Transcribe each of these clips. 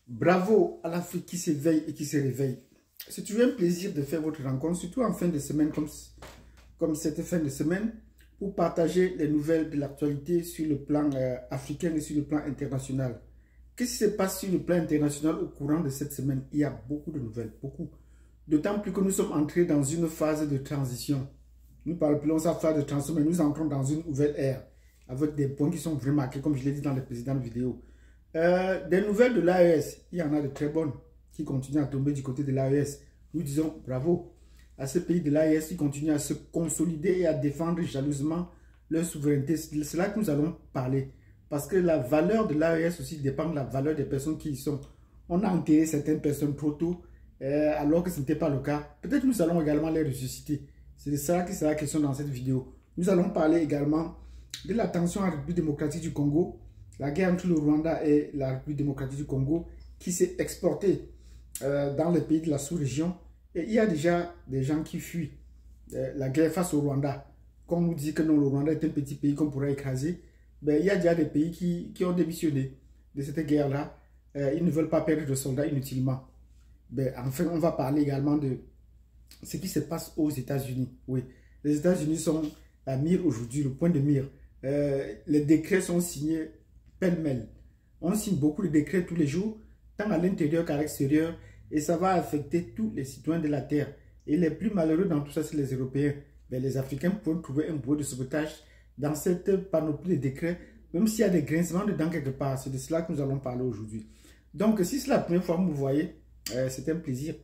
Bravo à l'Afrique qui s'éveille et qui se réveille. C'est toujours un plaisir de faire votre rencontre, surtout en fin de semaine comme cette fin de semaine, pour partager les nouvelles de l'actualité sur le plan africain et sur le plan international. Qu'est-ce qui se passe sur le plan international au courant de cette semaine? Il y a beaucoup de nouvelles, beaucoup. D'autant plus que nous sommes entrés dans une phase de transition. Nous parlons de cette phase de transition, mais nous entrons dans une nouvelle ère, avec des points qui sont vraiment marqués, comme je l'ai dit dans les précédentes vidéos. Des nouvelles de l'AES, il y en a de très bonnes qui continuent à tomber du côté de l'AES. Nous disons bravo à ce pays de l'AES qui continue à se consolider et à défendre jalousement leur souveraineté. C'est là que nous allons parler. Parce que la valeur de l'AES aussi dépend de la valeur des personnes qui y sont. On a enterré certaines personnes trop tôt, alors que ce n'était pas le cas. Peut-être que nous allons également les ressusciter. C'est de ça qui sera question dans cette vidéo. Nous allons parler également de la tension en République démocratique du Congo, la guerre entre le Rwanda et la République démocratique du Congo qui s'est exportée dans les pays de la sous-région. Et il y a déjà des gens qui fuient la guerre face au Rwanda. Quand on nous dit que non, le Rwanda est un petit pays qu'on pourrait écraser, ben, il y a déjà des pays qui ont démissionné de cette guerre-là. Ils ne veulent pas perdre de soldats inutilement. Ben, enfin, on va parler également de ce qui se passe aux États-Unis. Oui, les États-Unis sont la mire aujourd'hui, le point de mire. Les décrets sont signés pêle-mêle. On signe beaucoup de décrets tous les jours, tant à l'intérieur qu'à l'extérieur, et ça va affecter tous les citoyens de la Terre. Et les plus malheureux dans tout ça, c'est les Européens. Mais les Africains pourront trouver un bouée de sauvetage dans cette panoplie de décrets, même s'il y a des grincements dedans quelque part. C'est de cela que nous allons parler aujourd'hui. Donc, si c'est la première fois que vous voyez, c'est un plaisir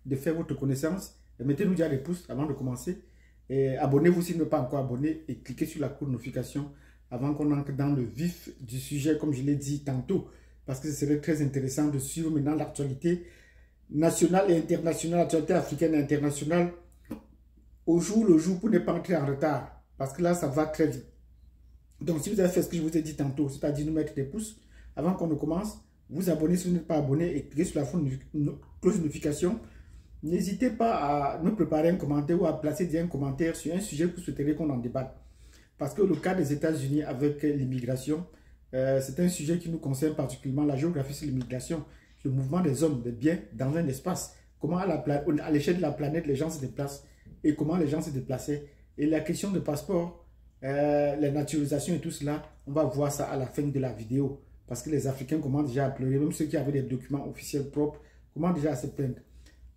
de faire votre connaissance. Mettez-nous déjà des pouces avant de commencer. Abonnez-vous si vous n'êtes pas encore abonné et cliquez sur la cloche de notification avant qu'on entre dans le vif du sujet, comme je l'ai dit tantôt, parce que ce serait très intéressant de suivre maintenant l'actualité nationale et internationale, l'actualité africaine et internationale au jour le jour pour ne pas entrer en retard, parce que là, ça va très vite. Donc, si vous avez fait ce que je vous ai dit tantôt, c'est-à-dire nous mettre des pouces avant qu'on ne commence, vous abonner si vous n'êtes pas abonné et cliquez sur la cloche de notification. N'hésitez pas à nous préparer un commentaire ou à placer un commentaire sur un sujet que vous souhaiteriez qu'on en débatte. Parce que le cas des États-Unis avec l'immigration, c'est un sujet qui nous concerne particulièrement. La géographie, c'est l'immigration, le mouvement des hommes, des biens dans un espace. Comment à l'échelle de la planète, les gens se déplacent et comment les gens se déplaçaient. Et la question de passeport, la naturalisation et tout cela, on va voir ça à la fin de la vidéo. Parce que les Africains commencent déjà à pleurer, même ceux qui avaient des documents officiels propres, commencent déjà à se plaindre.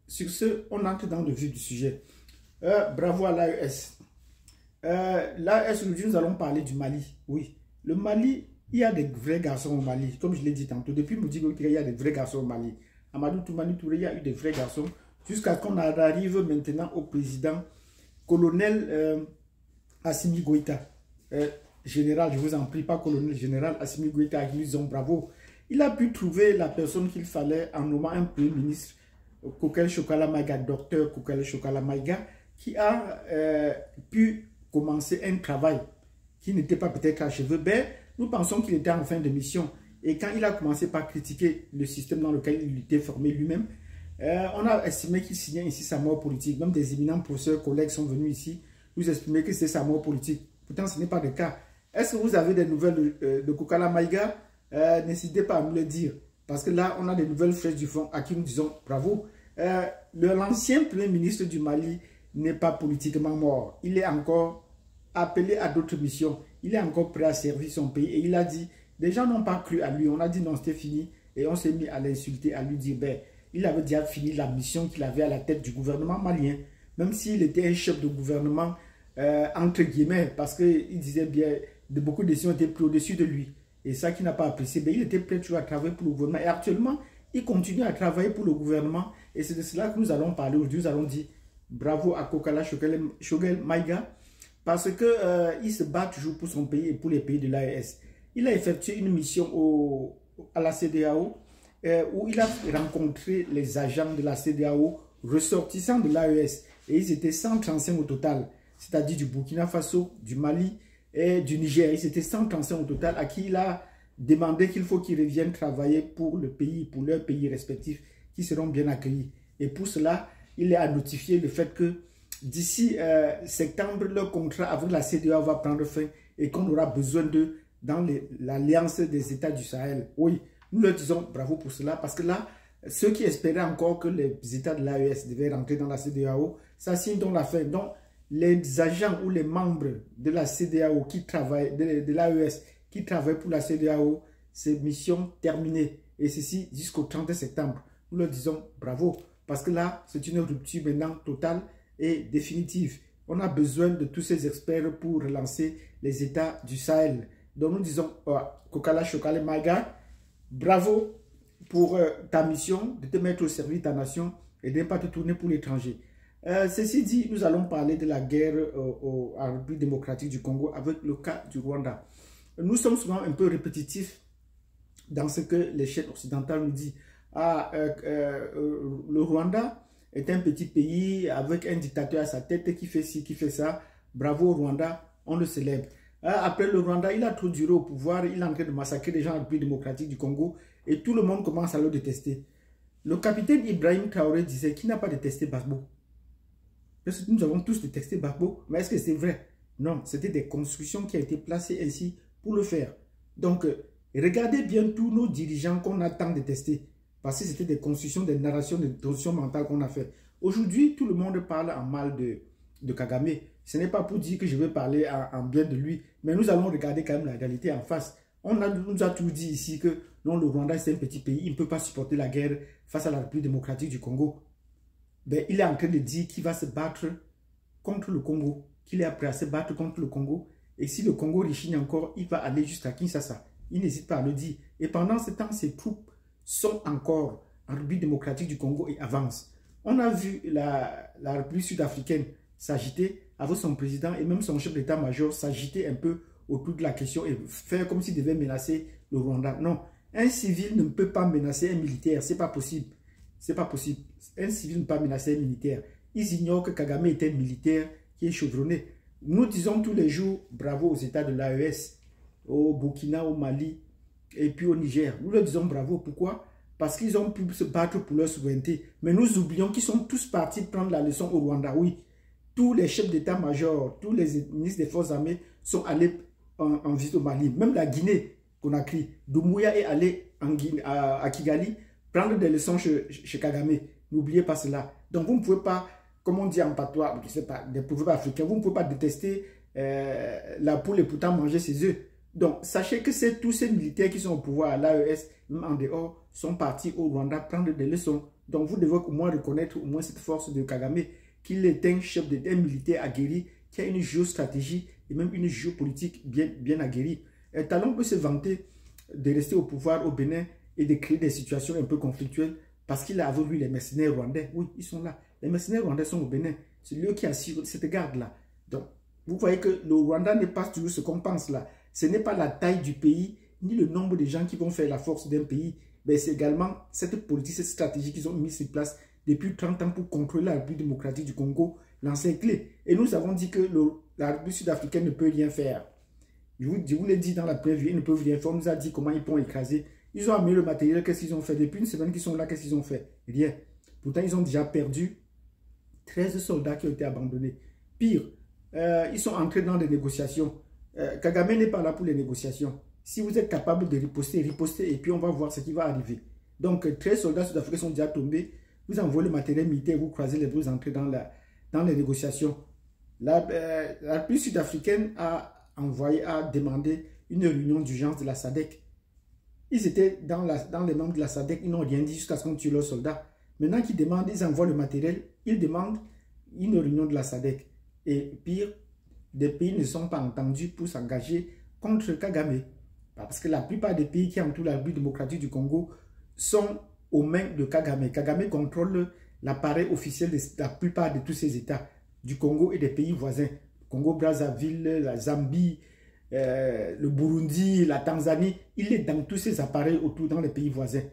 Sur ce, on entre dans le vif du sujet. Bravo à l'AES. L'AES, aujourd'hui, nous allons parler du Mali. Oui, le Mali, il y a des vrais garçons au Mali. Comme je l'ai dit tantôt, depuis Modibo, il y a des vrais garçons au Mali. Amadou Toumani Touré, il y a eu des vrais garçons. Jusqu'à ce qu'on arrive maintenant au président colonel Assimi Goïta. Général, je vous en prie, pas colonel, général Assimi Goïta, qui nous disons bravo. Il a pu trouver la personne qu'il fallait en nommant un premier ministre, Kokele Chokala Maïga, docteur Kokele Chokala Maïga, qui a pu commencer un travail qui n'était pas peut-être achevé. Mais nous pensons qu'il était en fin de mission. Et quand il a commencé par critiquer le système dans lequel il était formé lui-même, on a estimé qu'il signait ici sa mort politique. Même des éminents professeurs, collègues sont venus ici nous estimer que c'est sa mort politique. Pourtant, ce n'est pas le cas. Est-ce que vous avez des nouvelles de Kokala Maïga? N'hésitez pas à nous le dire. Parce que là, on a des nouvelles fraîches du front à qui nous disons bravo. L'ancien premier ministre du Mali n'est pas politiquement mort. Il est encore appelé à d'autres missions. Il est encore prêt à servir son pays. Et il a dit, les gens n'ont pas cru à lui. On a dit non, c'était fini. Et on s'est mis à l'insulter, à lui dire, ben, il avait déjà fini la mission qu'il avait à la tête du gouvernement malien. Même s'il était un chef de gouvernement, entre guillemets, parce qu'il disait bien, beaucoup de décisions étaient prises au-dessus de lui. Et ça qu'il n'a pas apprécié, ben, il était prêt toujours à travailler pour le gouvernement. Et actuellement, il continue à travailler pour le gouvernement. Et c'est de cela que nous allons parler aujourd'hui. Nous allons dire bravo à Kokala Chokele Maïga. Parce qu'il se bat toujours pour son pays et pour les pays de l'AES. Il a effectué une mission à la CEDEAO où il a rencontré les agents de la CEDEAO ressortissants de l'AES. Et ils étaient 135 au total. C'est-à-dire du Burkina Faso, du Mali et du Niger. Ils étaient 135 au total à qui il a demandé qu'il faut qu'ils reviennent travailler pour le pays, pour leurs pays respectifs, qui seront bien accueillis. Et pour cela, il a notifié le fait que d'ici septembre, leur contrat avec la CEDEAO va prendre fin et qu'on aura besoin d'eux dans l'alliance des États du Sahel. Oui, Nous leur disons bravo pour cela, parce que là, ceux qui espéraient encore que les États de l'AES devaient rentrer dans la CEDEAO, ça signe donc la fin. Donc, les agents ou les membres de la CEDEAO qui travaillent, de l'AES, qui travaillent pour la CEDEAO, c'est mission terminée. Et ceci jusqu'au 30 septembre. Nous leur disons bravo, parce que là, c'est une rupture maintenant totale et définitive. On a besoin de tous ces experts pour relancer les États du Sahel. Donc nous disons, Kokala Chokale Maga, bravo pour ta mission de te mettre au service de ta nation et de ne pas te tourner pour l'étranger. Ceci dit, nous allons parler de la guerre en République démocratique du Congo avec le cas du Rwanda. Nous sommes souvent un peu répétitifs dans ce que les chaînes occidentales nous disent. Le Rwanda est un petit pays avec un dictateur à sa tête qui fait ci, qui fait ça. Bravo au Rwanda, on le célèbre. Après le Rwanda, il a trop duré au pouvoir, il est en train de massacrer les gens en République démocratique du Congo et tout le monde commence à le détester. Le capitaine Ibrahim Traoré disait qu'il n'a pas détesté Gbagbo. Nous avons tous détesté Gbagbo, mais est-ce que c'est vrai? Non, c'était des constructions qui ont été placées ainsi pour le faire. Donc, regardez bien tous nos dirigeants qu'on a tant détestés, parce que c'était des constructions, des narrations, des torsions mentales qu'on a fait. Aujourd'hui, tout le monde parle en mal de Kagame. Ce n'est pas pour dire que je veux parler en bien de lui, mais nous allons regarder quand même la réalité en face. On nous a toujours dit ici que non, le Rwanda c'est un petit pays, il ne peut pas supporter la guerre face à la République démocratique du Congo. Ben, il est en train de dire qu'il va se battre contre le Congo, qu'il est prêt à se battre contre le Congo. Et si le Congo rechigne encore, il va aller jusqu'à Kinshasa. Il n'hésite pas à le dire. Et pendant ce temps, ses troupes sont encore en République démocratique du Congo et avancent. On a vu la République sud-africaine s'agiter avec son président et même son chef d'état-major s'agiter un peu autour de la question et faire comme s'il devait menacer le Rwanda. Non, un civil ne peut pas menacer un militaire, c'est pas possible. C'est pas possible. Un civil ne peut pas menacer un militaire. Ils ignorent que Kagame est un militaire qui est chevronné. Nous disons tous les jours bravo aux États de l'AES, au Burkina, au Mali et puis au Niger. Nous leur disons bravo. Pourquoi? Parce qu'ils ont pu se battre pour leur souveraineté. Mais nous oublions qu'ils sont tous partis prendre la leçon au Rwanda. Oui, tous les chefs d'état-major, tous les ministres des forces armées sont allés en visite au Mali. Même la Guinée, Conakry, Doumbouya est allé à Kigali prendre des leçons chez Kagame. N'oubliez pas cela. Donc vous ne pouvez pas, comme on dit en patois, je ne sais pas, des proverbes africains, vous ne pouvez pas détester la poule et pourtant manger ses œufs. Donc sachez que c'est tous ces militaires qui sont au pouvoir à l'AES, même en dehors, sont partis au Rwanda prendre des leçons. Donc vous devez au moins reconnaître au moins cette force de Kagame, qu'il est un chef d'État militaire aguerri, qui a une géostratégie et même une géopolitique bien aguerrie. Talon peut se vanter de rester au pouvoir au Bénin et de créer des situations un peu conflictuelles parce qu'il a avec lui les mercenaires rwandais. Oui, ils sont là. Les mercenaires rwandais sont au Bénin. C'est lui qui assure cette garde-là. Donc, vous voyez que le Rwanda n'est pas toujours ce qu'on pense là. Ce n'est pas la taille du pays, ni le nombre de gens qui vont faire la force d'un pays, mais c'est également cette politique, cette stratégie qu'ils ont mis sur place depuis 30 ans pour contrôler la République démocratique du Congo, l'encercler. Et nous avons dit que la République sud-africaine ne peut rien faire. Je vous l'ai dit dans la prévue, ils ne peuvent rien faire. On nous a dit comment ils pourront écraser. Ils ont amené le matériel, qu'est-ce qu'ils ont fait? Depuis une semaine qu'ils sont là, qu'est-ce qu'ils ont fait? Rien. Pourtant, ils ont déjà perdu 13 soldats qui ont été abandonnés. Pire, ils sont entrés dans des négociations. Kagame n'est pas là pour les négociations. Si vous êtes capable de riposter, ripostez, et puis on va voir ce qui va arriver. Donc, 13 soldats sud-africains sont déjà tombés. Vous envoyez le matériel militaire, vous croisez les deux entrées dans les négociations. La République sud-africaine a demandé une réunion d'urgence de la SADC. Ils étaient dans les membres de la SADC, ils n'ont rien dit jusqu'à ce qu'on tue leurs soldats. Maintenant qu'ils demandent, ils envoient le matériel, ils demandent une réunion de la SADC. Et pire, des pays ne sont pas entendus pour s'engager contre Kagame. Parce que la plupart des pays qui entourent la République démocratique du Congo sont aux mains de Kagame. Kagame contrôle l'appareil officiel de la plupart de tous ces États du Congo et des pays voisins. Congo-Brazzaville, la Zambie, le Burundi, la Tanzanie, il est dans tous ces appareils autour dans les pays voisins.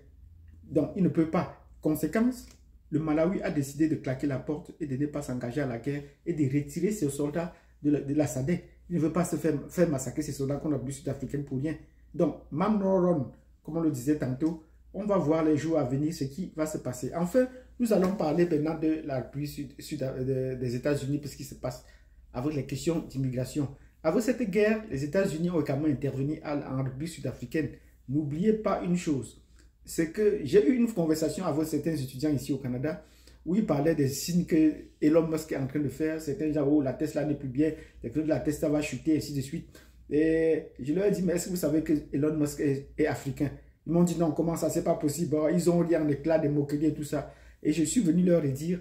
Donc, il ne peut pas. Conséquence, le Malawi a décidé de claquer la porte et de ne pas s'engager à la guerre et de retirer ses soldats de la SADC. Il ne veut pas se faire massacrer ses soldats contre la République sud-africaine pour rien. Donc, Mamnoron, comme on le disait tantôt, on va voir les jours à venir ce qui va se passer. Enfin, nous allons parler maintenant de la République des États-Unis, pour ce qui se passe avec les questions d'immigration. Avec cette guerre, les États-Unis ont également intervenu en République sud-africaine. N'oubliez pas une chose, c'est que j'ai eu une conversation avec certains étudiants ici au Canada où ils parlaient des signes que Elon Musk est en train de faire. Certains gens, oh, la Tesla n'est plus bien, la Tesla va chuter, et ainsi de suite. Et je leur ai dit, mais est-ce que vous savez que Elon Musk est africain? Ils m'ont dit, non, comment ça, c'est pas possible. Ils ont dit en éclat des moqueries et tout ça. Et je suis venu leur dire,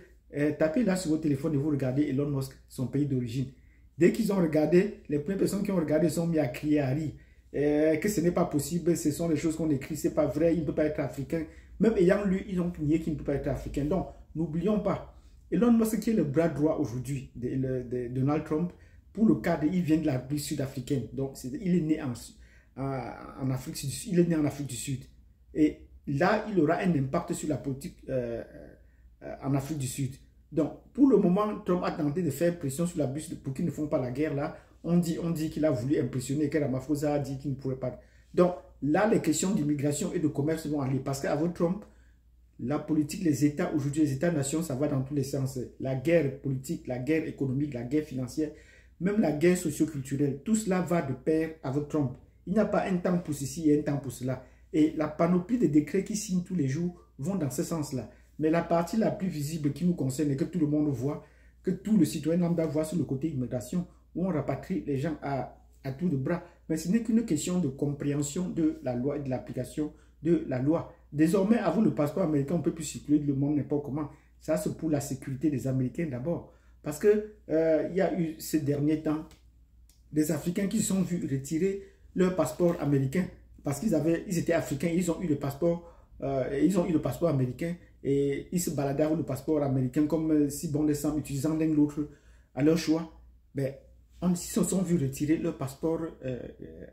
tapez là sur votre téléphone et vous regardez Elon Musk, son pays d'origine. Dès qu'ils ont regardé, les premières personnes qui ont regardé sont mis à crier, à rire. Que ce n'est pas possible, ce sont les choses qu'on écrit, c'est pas vrai, il ne peut pas être africain. Même ayant lu, ils ont nié qu'il ne peut pas être africain. Donc, n'oublions pas, Elon Musk qui est le bras droit aujourd'hui de Donald Trump, pour le cas il vient de la République sud-africaine. Donc, il est né en Afrique du Sud. Il est né en Afrique du Sud. Et là, il aura un impact sur la politique en Afrique du Sud. Donc, pour le moment, Trump a tenté de faire pression sur la Russie pour qu'ils ne font pas la guerre là. On dit qu'il a voulu impressionner, que Ramaphosa a dit qu'il ne pourrait pas. Donc, là, les questions d'immigration et de commerce vont aller. Parce qu'avec Trump, la politique, les États, aujourd'hui, les États-nations, ça va dans tous les sens. La guerre politique, la guerre économique, la guerre financière, même la guerre socio-culturelle, tout cela va de pair avec Trump. Il n'y a pas un temps pour ceci et un temps pour cela. Et la panoplie de décrets qui signent tous les jours vont dans ce sens-là. Mais la partie la plus visible qui nous concerne et que tout le monde voit, que tout le citoyen lambda voit sur le côté immigration, où on rapatrie les gens à tour de bras. Mais ce n'est qu'une question de compréhension de la loi et de l'application de la loi. Désormais, avant le passeport américain, on ne peut plus circuler le monde n'importe comment. Ça, c'est pour la sécurité des Américains d'abord. Parce qu'il y a eu ces derniers temps des Africains qui se sont vus retirer leur passeport américain. Parce ils étaient africains, ils ont eu le passeport américain et ils se baladaient avec le passeport américain comme si bon des sang, utilisant l'un l'autre à leur choix. Ben, ils se sont vus retirer leur passeport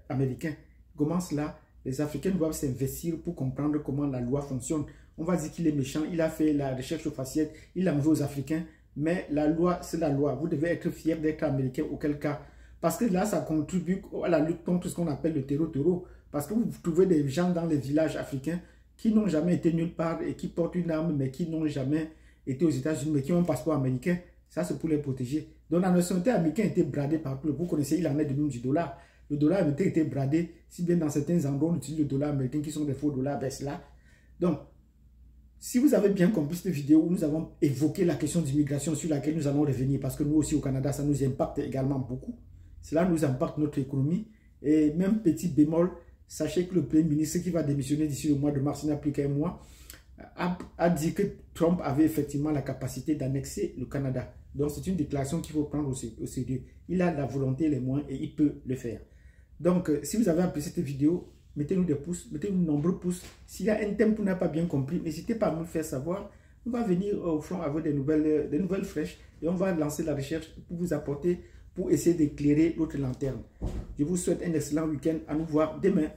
américain. Comment cela? Les Africains doivent s'investir pour comprendre comment la loi fonctionne. On va dire qu'il est méchant, il a fait la recherche aux facettes, il a enlevé aux Africains, mais la loi, c'est la loi. Vous devez être fier d'être américain, auquel cas. Parce que là, ça contribue à la lutte contre ce qu'on appelle le terreau. Parce que vous trouvez des gens dans les villages africains qui n'ont jamais été nulle part et qui portent une arme, mais qui n'ont jamais été aux États-Unis, mais qui ont un passeport américain. Ça, c'est pour les protéger. Donc, la nationalité américaine a été bradée partout. Vous connaissez, il en est de même du dollar. Le dollar américain a été bradé, si bien dans certains endroits, on utilise le dollar américain qui sont des faux dollars, ben c'est là. Donc, si vous avez bien compris cette vidéo où nous avons évoqué la question d'immigration sur laquelle nous allons revenir, parce que nous aussi au Canada, ça nous impacte également beaucoup. Cela nous impacte notre économie. Et même petit bémol, sachez que le Premier ministre qui va démissionner d'ici le mois de mars, il n'y a plus qu'un mois, a dit que Trump avait effectivement la capacité d'annexer le Canada. Donc c'est une déclaration qu'il faut prendre au sérieux. Il a la volonté, les moyens et il peut le faire. Donc si vous avez apprécié cette vidéo, mettez-nous des pouces, mettez-nous de nombreux pouces. S'il y a un thème que vous n'avez pas bien compris, n'hésitez pas à me le faire savoir. On va venir au front avec des nouvelles fraîches et on va lancer la recherche pour vous apporter, pour essayer d'éclairer l'autre lanterne. Je vous souhaite un excellent week-end. À nous voir demain.